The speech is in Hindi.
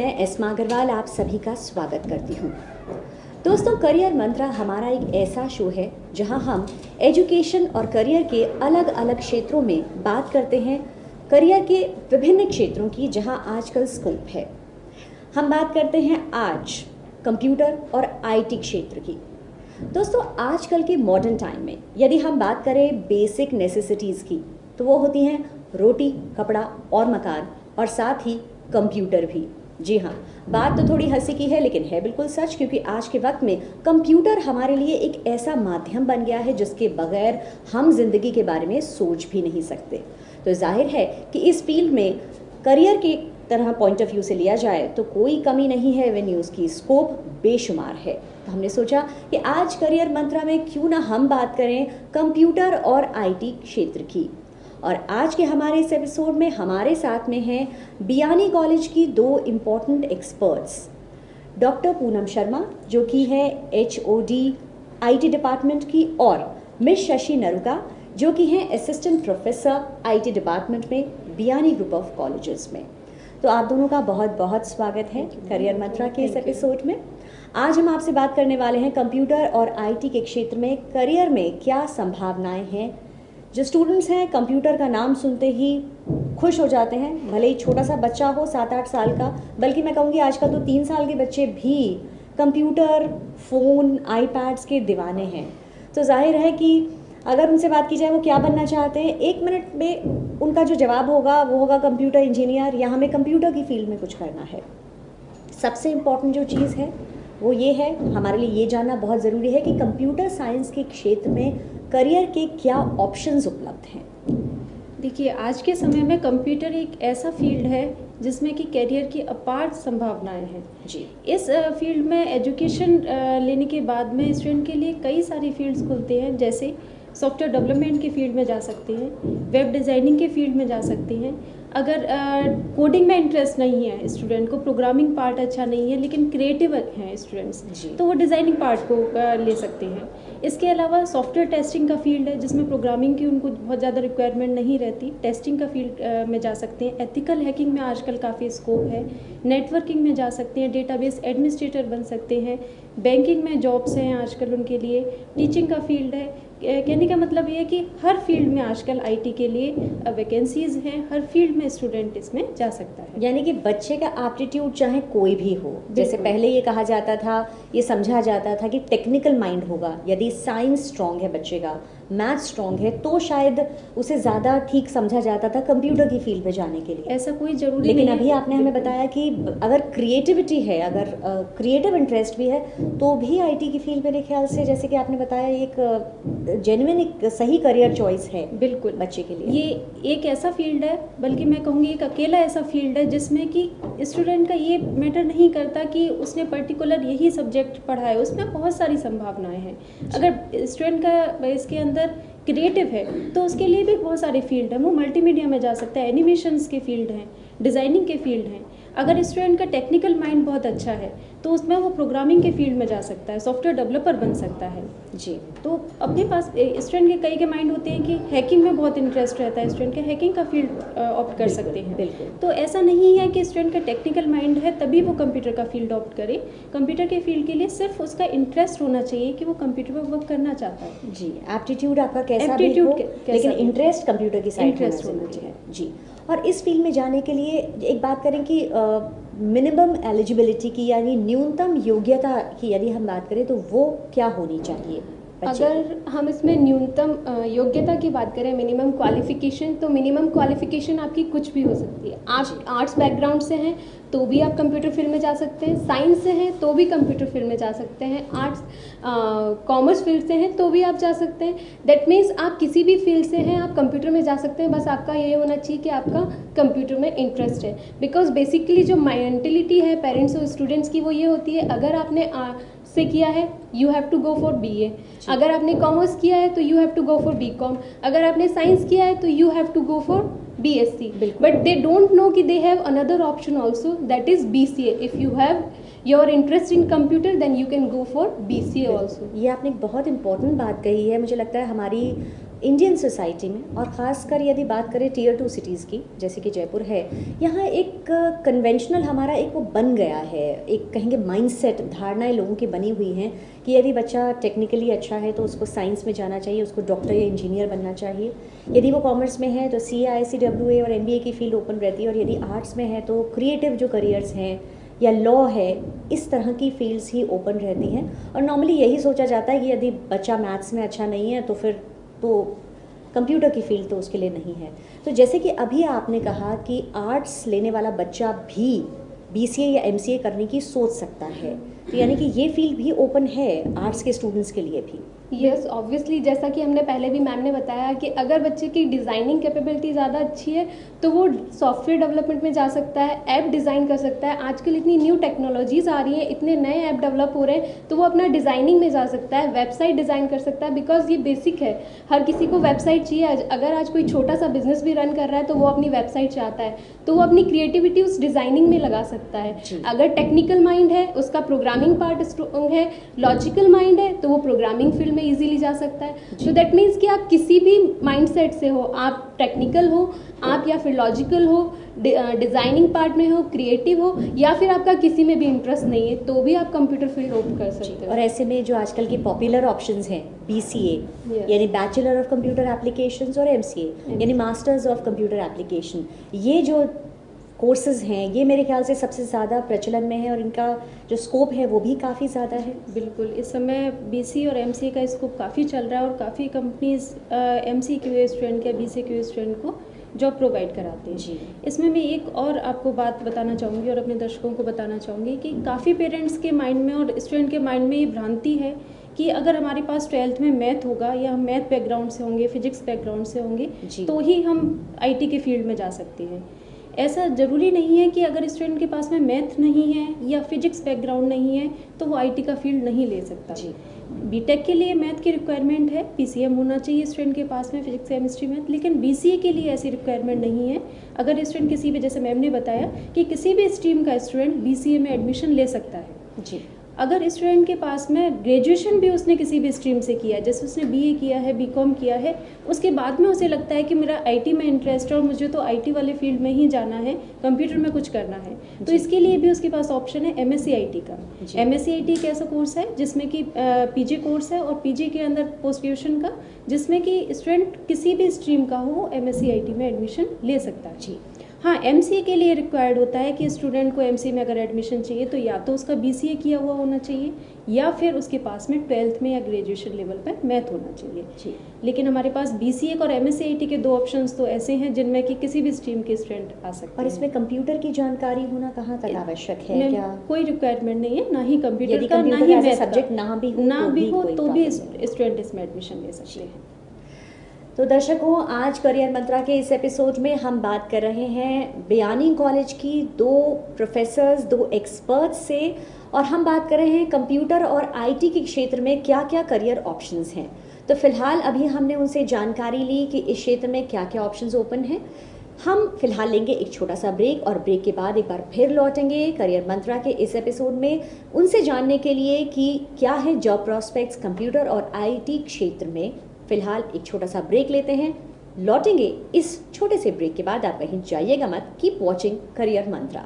मैं एस्मा अग्रवाल आप सभी का स्वागत करती हूँ। दोस्तों, करियर मंत्र हमारा एक ऐसा शो है जहाँ हम एजुकेशन और करियर के अलग अलग क्षेत्रों में बात करते हैं, करियर के विभिन्न क्षेत्रों की जहाँ आजकल स्कोप है। हम बात करते हैं आज कंप्यूटर और आईटी क्षेत्र की। दोस्तों, आजकल के मॉडर्न टाइम में यदि हम बात करें बेसिक नेसेसिटीज़ की, तो वो होती हैं रोटी, कपड़ा और मकान, और साथ ही कंप्यूटर भी। जी हाँ, बात तो थोड़ी हंसी की है लेकिन है बिल्कुल सच, क्योंकि आज के वक्त में कंप्यूटर हमारे लिए एक ऐसा माध्यम बन गया है जिसके बगैर हम जिंदगी के बारे में सोच भी नहीं सकते। तो जाहिर है कि इस फील्ड में करियर के तरह पॉइंट ऑफ व्यू से लिया जाए तो कोई कमी नहीं है, एवेन्यूज़ की स्कोप बेशुमार है। तो हमने सोचा कि आज करियर मंत्रा में क्यों ना हम बात करें कंप्यूटर और आईटी क्षेत्र की। और आज के हमारे इस एपिसोड में हमारे साथ में हैं बियानी कॉलेज की दो important experts, doctor Poonam Sharma जो कि है HOD आईटी डिपार्टमेंट की, और मिस शशि नरुका जो कि हैं असिस्टेंट प्रोफेसर आईटी डिपार्टमेंट में बियानी ग्रुप ऑफ कॉलेजेस में। तो आप दोनों का बहुत बहुत स्वागत है करियर मंत्रा के इस एपिसोड में। आज हम आपसे बात करने वाले हैं कंप्यूटर और आईटी के क्षेत्र में करियर में क्या संभावनाएं हैं। जो स्टूडेंट्स हैं कंप्यूटर का नाम सुनते ही खुश हो जाते हैं, भले ही छोटा सा बच्चा हो 7-8 साल का, बल्कि मैं कहूँगी आजकल तो 3 साल के बच्चे भी कंप्यूटर, फ़ोन, आईपैड्स के दीवाने हैं। तो जाहिर है कि अगर उनसे बात की जाए वो क्या बनना चाहते हैं, 1 मिनट में उनका जो जवाब होगा वो होगा कंप्यूटर इंजीनियर, या हमें कंप्यूटर की फील्ड में कुछ करना है। सबसे इम्पॉर्टेंट जो चीज़ है वो ये है, हमारे लिए ये जानना बहुत ज़रूरी है कि कंप्यूटर साइंस के क्षेत्र में करियर के क्या ऑप्शंस उपलब्ध हैं। देखिए, आज के समय में कंप्यूटर एक ऐसा फील्ड है जिसमें कि करियर की अपार संभावनाएं हैं। जी, इस फील्ड में एजुकेशन लेने के बाद में स्टूडेंट के लिए कई सारी फील्ड्स खुलते हैं, जैसे सॉफ्टवेयर डेवलपमेंट की फील्ड में जा सकते हैं, वेब डिज़ाइनिंग के फील्ड में जा सकते हैं। अगर कोडिंग में इंटरेस्ट नहीं है स्टूडेंट को, प्रोग्रामिंग पार्ट अच्छा नहीं है लेकिन क्रिएटिव हैं स्टूडेंट्स, तो वो डिज़ाइनिंग पार्ट को ले सकते हैं। इसके अलावा सॉफ्टवेयर टेस्टिंग का फील्ड है जिसमें प्रोग्रामिंग की उनको बहुत ज़्यादा रिक्वायरमेंट नहीं रहती, टेस्टिंग का फील्ड में जा सकते हैं। एथिकल हैकिंग में आजकल काफ़ी स्कोप है, नेटवर्किंग में जा सकते हैं, डेटाबेस एडमिनिस्ट्रेटर बन सकते हैं, बैंकिंग में जॉब्स हैं आजकल उनके लिए, टीचिंग का फील्ड है। कहने का मतलब ये है कि हर फील्ड में आजकल आईटी के लिए वैकेंसीज हैं, हर फील्ड में स्टूडेंट इसमें जा सकता है। यानी कि बच्चे का एप्टीट्यूड चाहे कोई भी हो, जैसे पहले ये कहा जाता था, ये समझा जाता था कि टेक्निकल माइंड होगा, यदि साइंस स्ट्रॉन्ग है बच्चे का, मैथ स्ट्रॉन्ग है, तो शायद उसे ज़्यादा ठीक समझा जाता था कंप्यूटर की फील्ड में जाने के लिए। ऐसा कोई जरूरी लेकिन नहीं अभी आपने हमें बताया कि अगर क्रिएटिविटी है, अगर क्रिएटिव इंटरेस्ट भी है, तो भी आईटी की फील्ड मेरे ख्याल से, जैसे कि आपने बताया, एक जेन्युइन एक सही करियर चॉइस है बिल्कुल बच्चे के लिए। ये एक ऐसा फील्ड है, बल्कि मैं कहूँगी एक अकेला ऐसा फील्ड है जिसमें कि स्टूडेंट का ये मैटर नहीं करता कि उसने पर्टिकुलर यही सब्जेक्ट पढ़ा है, उसमें बहुत सारी संभावनाएं हैं। अगर स्टूडेंट का इसके अंदर क्रिएटिव है तो उसके लिए भी बहुत सारे फील्ड हैं, वो मल्टीमीडिया में जा सकता है, एनिमेशंस के फील्ड हैं, डिज़ाइनिंग के फील्ड हैं। अगर स्टूडेंट का टेक्निकल माइंड बहुत अच्छा है तो उसमें वो प्रोग्रामिंग के फील्ड में जा सकता है, सॉफ्टवेयर डेवलपर बन सकता है। जी, तो अपने पास स्टूडेंट के कई के माइंड होते हैं कि हैकिंग में बहुत इंटरेस्ट रहता है, स्टूडेंट के हैकिंग का फील्ड ऑप्ट कर सकते हैं। बिल्कुल। तो ऐसा नहीं है कि स्टूडेंट का टेक्निकल माइंड है तभी वो कंप्यूटर का फील्ड ऑप्ट करे। कंप्यूटर के फील्ड के लिए सिर्फ उसका इंटरेस्ट होना चाहिए कि वो कंप्यूटर पर वर्क करना चाहता है। जी, एप्टीट्यूड आपका कैसा भी हो, लेकिन इंटरेस्ट कंप्यूटर की साइड होना चाहिए। जी, और इस फील्ड में जाने के लिए एक बात करें कि मिनिमम एलिजिबिलिटी की, यानी न्यूनतम योग्यता की यदि हम बात करें तो वो क्या होनी चाहिए? अगर हम इसमें न्यूनतम योग्यता की बात करें, मिनिमम क्वालिफिकेशन, तो मिनिमम क्वालिफिकेशन आपकी कुछ भी हो सकती है। आप आर्ट्स बैकग्राउंड से हैं तो भी आप कंप्यूटर फील्ड में जा सकते हैं, साइंस से हैं तो भी कंप्यूटर फील्ड में जा सकते हैं, आर्ट्स कॉमर्स फील्ड से हैं तो भी आप जा सकते हैं। दैट मीन्स आप किसी भी फील्ड से हैं आप कंप्यूटर में जा सकते हैं, बस आपका ये होना चाहिए कि आपका कंप्यूटर में इंटरेस्ट है। बिकॉज बेसिकली जो मेंटेलिटी है पेरेंट्स और स्टूडेंट्स की वो ये होती है, अगर आपने से किया है you have to go for BA, अगर आपने कॉमर्स किया है तो you have to go for BCom, अगर आपने साइंस किया है तो you have to go for BSc, but they don't know कि they have another option also, that is BCA। If you have your interest in computer then you can go for BCA also. ये आपने एक बहुत इंपॉर्टेंट बात कही है। मुझे लगता है हमारी इंडियन सोसाइटी में, और ख़ासकर यदि बात करें टीयर 2 सिटीज़ की जैसे कि जयपुर है, यहाँ एक कन्वेंशनल हमारा एक वो बन गया है, एक कहेंगे माइंडसेट, धारणाएं लोगों की बनी हुई हैं कि यदि बच्चा टेक्निकली अच्छा है तो उसको साइंस में जाना चाहिए, उसको डॉक्टर या इंजीनियर बनना चाहिए। यदि वो कॉमर्स में है तो CA, ICWA और MBA की फील्ड ओपन रहती है, और यदि आर्ट्स में है तो क्रिएटिव जो करियर्स हैं या लॉ है, इस तरह की फील्ड्स ही ओपन रहती हैं। और नॉर्मली यही सोचा जाता है कि यदि बच्चा मैथ्स में अच्छा नहीं है तो फिर तो कंप्यूटर की फील्ड तो उसके लिए नहीं है। तो जैसे कि अभी आपने कहा कि आर्ट्स लेने वाला बच्चा भी BCA या MCA करने की सोच सकता है, तो यानी कि ये फील्ड भी ओपन है आर्ट्स के स्टूडेंट्स के लिए भी। यस ऑब्वियसली, जैसा कि हमने पहले भी मैम ने बताया कि अगर बच्चे की डिज़ाइनिंग कैपेबिलिटी ज़्यादा अच्छी है तो वो सॉफ्टवेयर डेवलपमेंट में जा सकता है, ऐप डिज़ाइन कर सकता है। आजकल इतनी न्यू टेक्नोलॉजीज़ आ रही हैं, इतने नए ऐप डेवलप हो रहे हैं, तो वो अपना डिज़ाइनिंग में जा सकता है, वेबसाइट डिज़ाइन कर सकता है, बिकॉज ये बेसिक है। हर किसी को वेबसाइट चाहिए। अगर आज कोई छोटा सा बिजनेस भी रन कर रहा है तो वो अपनी वेबसाइट चाहता है, तो वो अपनी क्रिएटिविटी उस डिज़ाइनिंग में लगा सकता है। अगर टेक्निकल माइंड है, उसका प्रोग्रामिंग पार्ट स्ट्रॉन्ग है, लॉजिकल माइंड है, तो वो प्रोग्रामिंग फील्ड में इजीली जा सकता है। तो दैट मीन्स कि आप किसी भी माइंडसेट से हो, आप टेक्निकल हो, आप या फिर लॉजिकल हो, डिज़ाइनिंग पार्ट में हो, क्रिएटिव हो, या फिर आपका किसी में भी इंटरेस्ट नहीं है, तो भी आप कंप्यूटर फील्ड ओपन कर सकते हो। और ऐसे में जो आजकल के पॉपुलर ऑप्शंस हैं BCA यानी बैचलर ऑफ कंप्यूटर एप्लीकेशंस और MCA यानी मास्टर्स ऑफ कंप्यूटर एप्लीकेशन, ये जो कोर्सेज हैं ये मेरे ख्याल से सबसे ज़्यादा प्रचलन में है और इनका जो स्कोप है वो भी काफ़ी ज़्यादा है। बिल्कुल, इस समय BCA और MCA का स्कोप काफ़ी चल रहा है और काफ़ी कंपनीज MCA के स्टूडेंट या BCA के स्टूडेंट को जॉब प्रोवाइड कराते हैं जी। इसमें मैं एक और आपको बात बताना चाहूँगी और अपने दर्शकों को बताना चाहूँगी कि काफ़ी पेरेंट्स के माइंड में और स्टूडेंट के माइंड में ये भ्रांति है कि अगर हमारे पास 12th में मैथ होगा या हम मैथ बैकग्राउंड से होंगे, फिजिक्स बैकग्राउंड से होंगे, तो ही हम IT के फील्ड में जा सकते हैं। ऐसा ज़रूरी नहीं है कि अगर स्टूडेंट के पास में मैथ नहीं है या फिजिक्स बैकग्राउंड नहीं है तो वो IT का फील्ड नहीं ले सकता। जी। BTech के लिए मैथ की रिक्वायरमेंट है, PCM होना चाहिए स्टूडेंट के पास में, फिजिक्स केमिस्ट्री मैथ, लेकिन BCA के लिए ऐसी रिक्वायरमेंट नहीं है। अगर स्टूडेंट किसी भी, जैसे मैम ने बताया कि किसी भी स्ट्रीम का स्टूडेंट BCA में एडमिशन ले सकता है। जी। अगर स्टूडेंट के पास में ग्रेजुएशन भी उसने किसी भी स्ट्रीम से किया है, जैसे उसने BA किया है, BCom किया है, उसके बाद में उसे लगता है कि मेरा IT में इंटरेस्ट है और मुझे तो IT वाले फील्ड में ही जाना है, कंप्यूटर में कुछ करना है, तो इसके लिए भी उसके पास ऑप्शन है MSc IT का। MSc IT एक ऐसा कोर्स है जिसमें कि PG कोर्स है और PG के अंदर पोस्ट ग्रेजुएशन का, जिसमें कि स्टूडेंट किसी भी स्ट्रीम का हो MSc IT में एडमिशन ले सकता है। जी। हाँ, MCA के लिए रिक्वायर्ड होता है कि स्टूडेंट को MCA में अगर एडमिशन चाहिए तो या तो उसका BCA किया हुआ होना चाहिए या फिर उसके पास में 12th में या ग्रेजुएशन लेवल पर मैथ होना चाहिए। जी। लेकिन हमारे पास BCA और MSc IT के 2 ऑप्शंस तो ऐसे हैं जिनमें कि किसी भी स्ट्रीम के स्टूडेंट आ सकते हैं। और इसमें कंप्यूटर की जानकारी होना कहाँ तक आवश्यक है? क्या कोई रिक्वायरमेंट नहीं है, ना ही कंप्यूटर का, ना कंप्यूटर ही एज मैथ सब्जेक्ट का, ना भी हो तो भी स्टूडेंट इसमें एडमिशन ले सकते हैं। तो दर्शकों, आज करियर मंत्रा के इस एपिसोड में हम बात कर रहे हैं बयानी कॉलेज की 2 प्रोफेसर्स, 2 एक्सपर्ट्स से, और हम बात कर रहे हैं कंप्यूटर और IT के क्षेत्र में क्या क्या करियर ऑप्शंस हैं। तो फिलहाल अभी हमने उनसे जानकारी ली कि इस क्षेत्र में क्या क्या ऑप्शंस ओपन हैं। हम फिलहाल लेंगे एक छोटा सा ब्रेक और ब्रेक के बाद एक बार फिर लौटेंगे करियर मंत्रा के इस एपिसोड में उनसे जानने के लिए कि क्या है जॉब प्रॉस्पेक्ट्स कंप्यूटर और IT क्षेत्र में। फिलहाल एक छोटा सा ब्रेक लेते हैं, लौटेंगे इस छोटे से ब्रेक के बाद। आप कहीं जाइएगा मत, कीप वॉचिंग करियर मंत्रा।